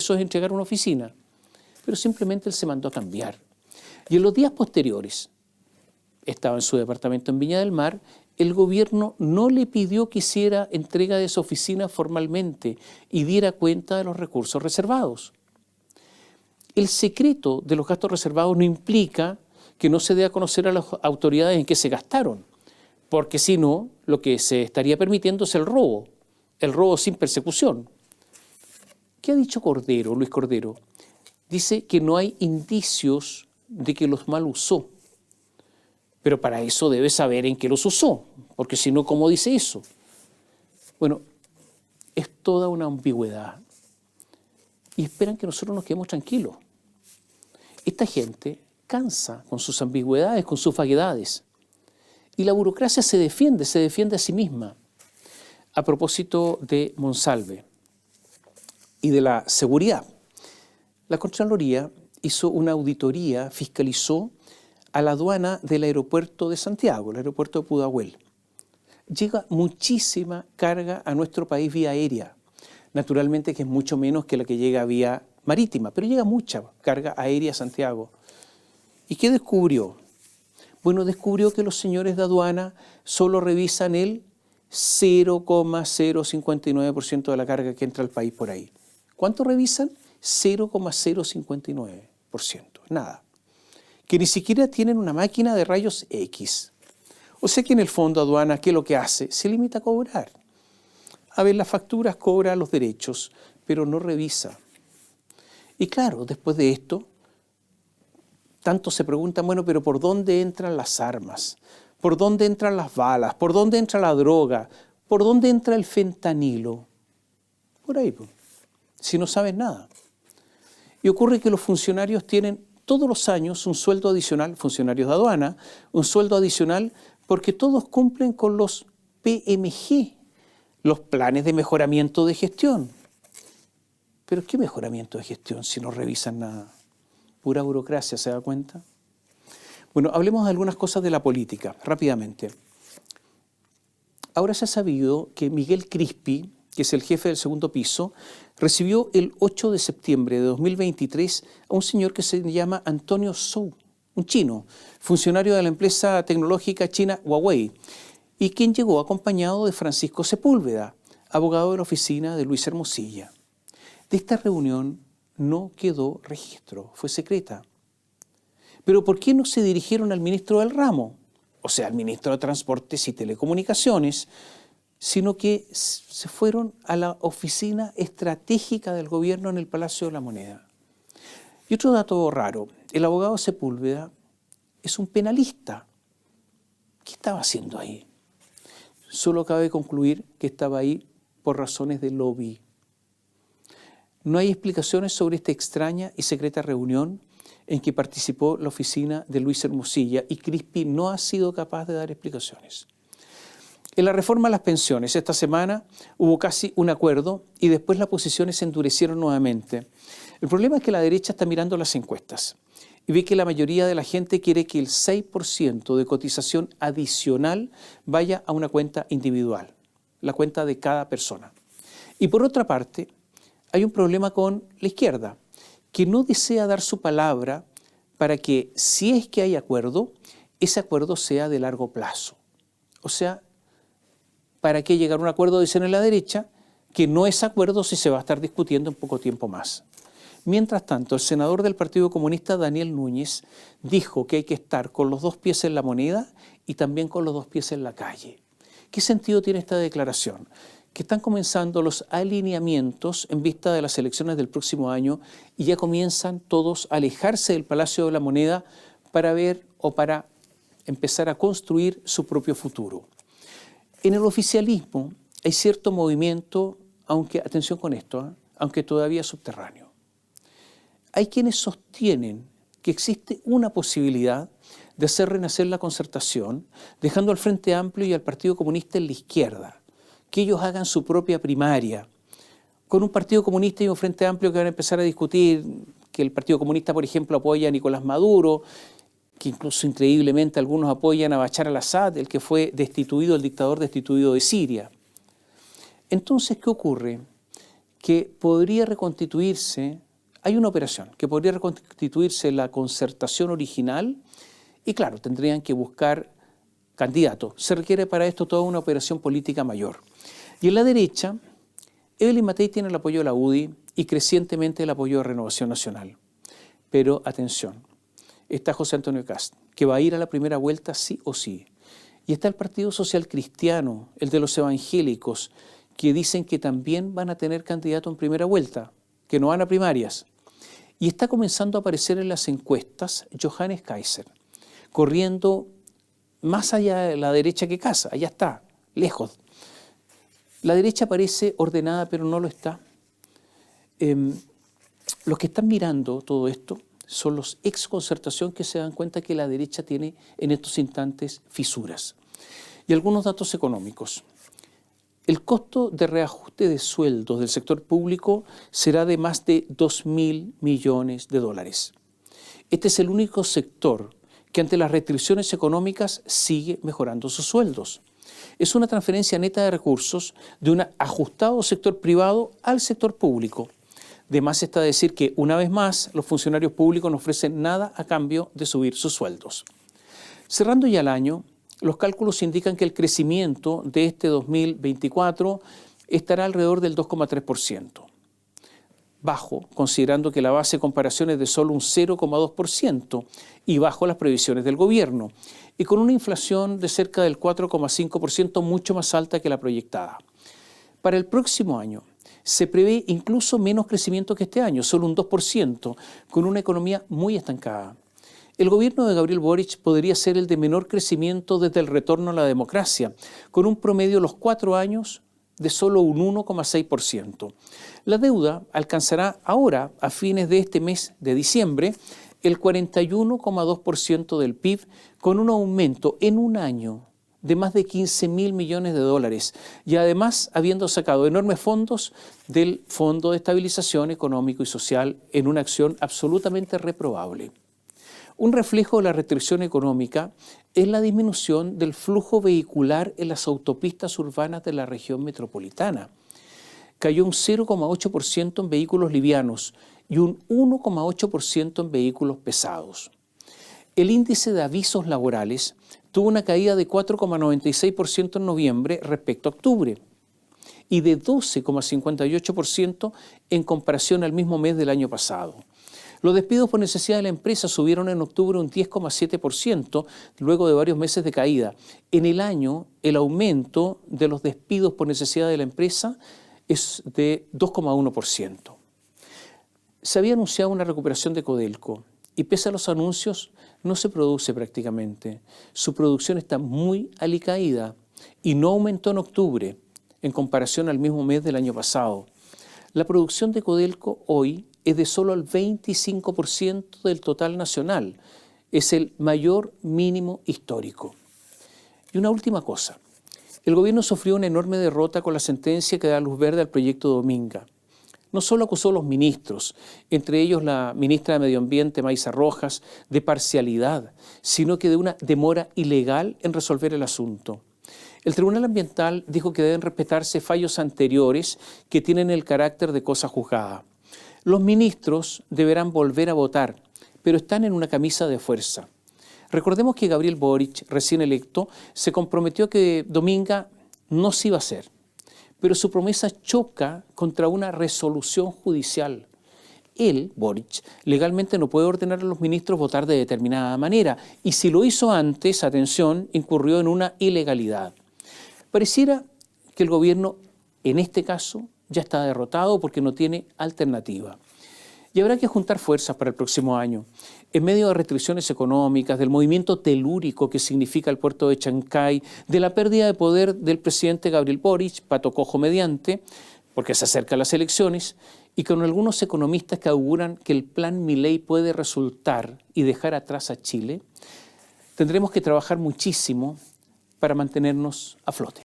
eso es entregar una oficina. Pero simplemente él se mandó a cambiar. Y en los días posteriores, estaba en su departamento en Viña del Mar, el gobierno no le pidió que hiciera entrega de esa oficina formalmente y diera cuenta de los recursos reservados. El secreto de los gastos reservados no implica que no se dé a conocer a las autoridades en qué se gastaron, porque si no, lo que se estaría permitiendo es el robo sin persecución. ¿Qué ha dicho Cordero, Luis Cordero? Dice que no hay indicios de que los mal usó, pero para eso debe saber en qué los usó, porque si no, ¿cómo dice eso? Bueno, es toda una ambigüedad y esperan que nosotros nos quedemos tranquilos. Esta gente cansa con sus ambigüedades, con sus vaguedades. Y la burocracia se defiende a sí misma. A propósito de Monsalve y de la seguridad, la Contraloría hizo una auditoría, fiscalizó a la aduana del aeropuerto de Santiago, el aeropuerto de Pudahuel. Llega muchísima carga a nuestro país vía aérea. Naturalmente que es mucho menos que la que llega vía marítima, pero llega mucha carga aérea a Santiago. ¿Y qué descubrió? Bueno, descubrió que los señores de aduana solo revisan el 0,059% de la carga que entra al país por ahí. ¿Cuánto revisan? 0,059%, nada. Que ni siquiera tienen una máquina de rayos X. O sea que en el fondo aduana, ¿qué es lo que hace? Se limita a cobrar. A ver, las facturas, cobra los derechos, pero no revisa. Y claro, después de esto, tanto se preguntan, bueno, pero ¿por dónde entran las armas? ¿Por dónde entran las balas? ¿Por dónde entra la droga? ¿Por dónde entra el fentanilo? Por ahí, pues, si no sabes nada. Y ocurre que los funcionarios tienen todos los años un sueldo adicional, funcionarios de aduana, un sueldo adicional porque todos cumplen con los PMG, los planes de mejoramiento de gestión. ¿Pero qué mejoramiento de gestión si no revisan nada? Pura burocracia, ¿se da cuenta? Bueno, hablemos de algunas cosas de la política, rápidamente. Ahora se ha sabido que Miguel Crispi, que es el jefe del segundo piso, recibió el 8 de septiembre de 2023 a un señor que se llama Antonio Zhou, un chino, funcionario de la empresa tecnológica china Huawei, y quien llegó acompañado de Francisco Sepúlveda, abogado de la oficina de Luis Hermosilla. De esta reunión no quedó registro, fue secreta. ¿Pero por qué no se dirigieron al ministro del ramo, o sea, al ministro de Transportes y Telecomunicaciones, sino que se fueron a la oficina estratégica del gobierno en el Palacio de la Moneda? Y otro dato raro, el abogado Sepúlveda es un penalista. ¿Qué estaba haciendo ahí? Solo cabe concluir que estaba ahí por razones de lobby. No hay explicaciones sobre esta extraña y secreta reunión en que participó la oficina de Luis Hermosilla y Crispi no ha sido capaz de dar explicaciones. En la reforma a las pensiones, esta semana hubo casi un acuerdo y después las posiciones se endurecieron nuevamente. El problema es que la derecha está mirando las encuestas y ve que la mayoría de la gente quiere que el 6% de cotización adicional vaya a una cuenta individual, la cuenta de cada persona. Y por otra parte, hay un problema con la izquierda, que no desea dar su palabra para que, si es que hay acuerdo, ese acuerdo sea de largo plazo. O sea, ¿para qué llegar a un acuerdo, dicen en la derecha, que no es acuerdo si se va a estar discutiendo en poco tiempo más? Mientras tanto, el senador del Partido Comunista, Daniel Núñez, dijo que hay que estar con los dos pies en la moneda y también con los dos pies en la calle. ¿Qué sentido tiene esta declaración? Que están comenzando los alineamientos en vista de las elecciones del próximo año y ya comienzan todos a alejarse del Palacio de la Moneda para ver o para empezar a construir su propio futuro. En el oficialismo hay cierto movimiento, aunque, atención con esto, aunque todavía subterráneo. Hay quienes sostienen que existe una posibilidad de hacer renacer la concertación, dejando al Frente Amplio y al Partido Comunista en la izquierda, que ellos hagan su propia primaria, con un Partido Comunista y un Frente Amplio que van a empezar a discutir, que el Partido Comunista, por ejemplo, apoya a Nicolás Maduro, que incluso increíblemente algunos apoyan a Bashar al-Assad, el que fue destituido, el dictador destituido de Siria. Entonces, ¿qué ocurre? que podría reconstituirse, hay una operación, que podría reconstituirse la concertación original y claro, tendrían que buscar candidatos. Se requiere para esto toda una operación política mayor. Y en la derecha, Evelyn Matei tiene el apoyo de la UDI y crecientemente el apoyo de Renovación Nacional. Pero atención, está José Antonio Kast, que va a ir a la primera vuelta sí o sí. Y está el Partido Social Cristiano, el de los evangélicos, que dicen que también van a tener candidato en primera vuelta, que no van a primarias. Y está comenzando a aparecer en las encuestas Johannes Kaiser, corriendo más allá de la derecha que Kast, allá está, lejos. La derecha parece ordenada, pero no lo está. Los que están mirando todo esto son los ex Concertación que se dan cuenta que la derecha tiene en estos instantes fisuras. Y algunos datos económicos. El costo de reajuste de sueldos del sector público será de más de 2.000 millones de dólares. Este es el único sector que ante las restricciones económicas sigue mejorando sus sueldos. Es una transferencia neta de recursos de un ajustado sector privado al sector público. De más está decir que, una vez más, los funcionarios públicos no ofrecen nada a cambio de subir sus sueldos. Cerrando ya el año, los cálculos indican que el crecimiento de este 2024 estará alrededor del 2,3%. Bajo, considerando que la base de comparación es de solo un 0,2% y bajo las previsiones del gobierno, y con una inflación de cerca del 4,5%, mucho más alta que la proyectada. Para el próximo año se prevé incluso menos crecimiento que este año, solo un 2%, con una economía muy estancada. El gobierno de Gabriel Boric podría ser el de menor crecimiento desde el retorno a la democracia, con un promedio de los 4 años de solo un 1,6%. La deuda alcanzará ahora, a fines de este mes de diciembre, el 41,2% del PIB, con un aumento en un año de más de 15.000 millones de dólares y además habiendo sacado enormes fondos del Fondo de Estabilización Económico y Social en una acción absolutamente reprobable. Un reflejo de la restricción económica es la disminución del flujo vehicular en las autopistas urbanas de la región metropolitana. Cayó un 0,8% en vehículos livianos y un 1,8% en vehículos pesados. El índice de avisos laborales tuvo una caída de 4,96% en noviembre respecto a octubre y de 12,58% en comparación al mismo mes del año pasado. Los despidos por necesidad de la empresa subieron en octubre un 10,7% luego de varios meses de caída. En el año, el aumento de los despidos por necesidad de la empresa es de 2,1%. Se había anunciado una recuperación de Codelco y pese a los anuncios no se produce prácticamente. Su producción está muy alicaída y no aumentó en octubre en comparación al mismo mes del año pasado. La producción de Codelco hoy es de solo el 25% del total nacional. Es el mayor mínimo histórico. Y una última cosa. El gobierno sufrió una enorme derrota con la sentencia que da luz verde al proyecto Dominga. No solo acusó a los ministros, entre ellos la ministra de Medio Ambiente, Maysa Rojas, de parcialidad, sino que de una demora ilegal en resolver el asunto. El Tribunal Ambiental dijo que deben respetarse fallos anteriores que tienen el carácter de cosa juzgada. Los ministros deberán volver a votar, pero están en una camisa de fuerza. Recordemos que Gabriel Boric, recién electo, se comprometió que Dominga no se iba a hacer, pero su promesa choca contra una resolución judicial. Él, Boric, legalmente no puede ordenar a los ministros votar de determinada manera, y si lo hizo antes, atención, incurrió en una ilegalidad. Pareciera que el gobierno, en este caso, ya está derrotado porque no tiene alternativa. Y habrá que juntar fuerzas para el próximo año. En medio de restricciones económicas, del movimiento telúrico que significa el puerto de Chancay, de la pérdida de poder del presidente Gabriel Boric, pato cojo mediante, porque se acercan las elecciones, y con algunos economistas que auguran que el plan Milei puede resultar y dejar atrás a Chile, tendremos que trabajar muchísimo para mantenernos a flote.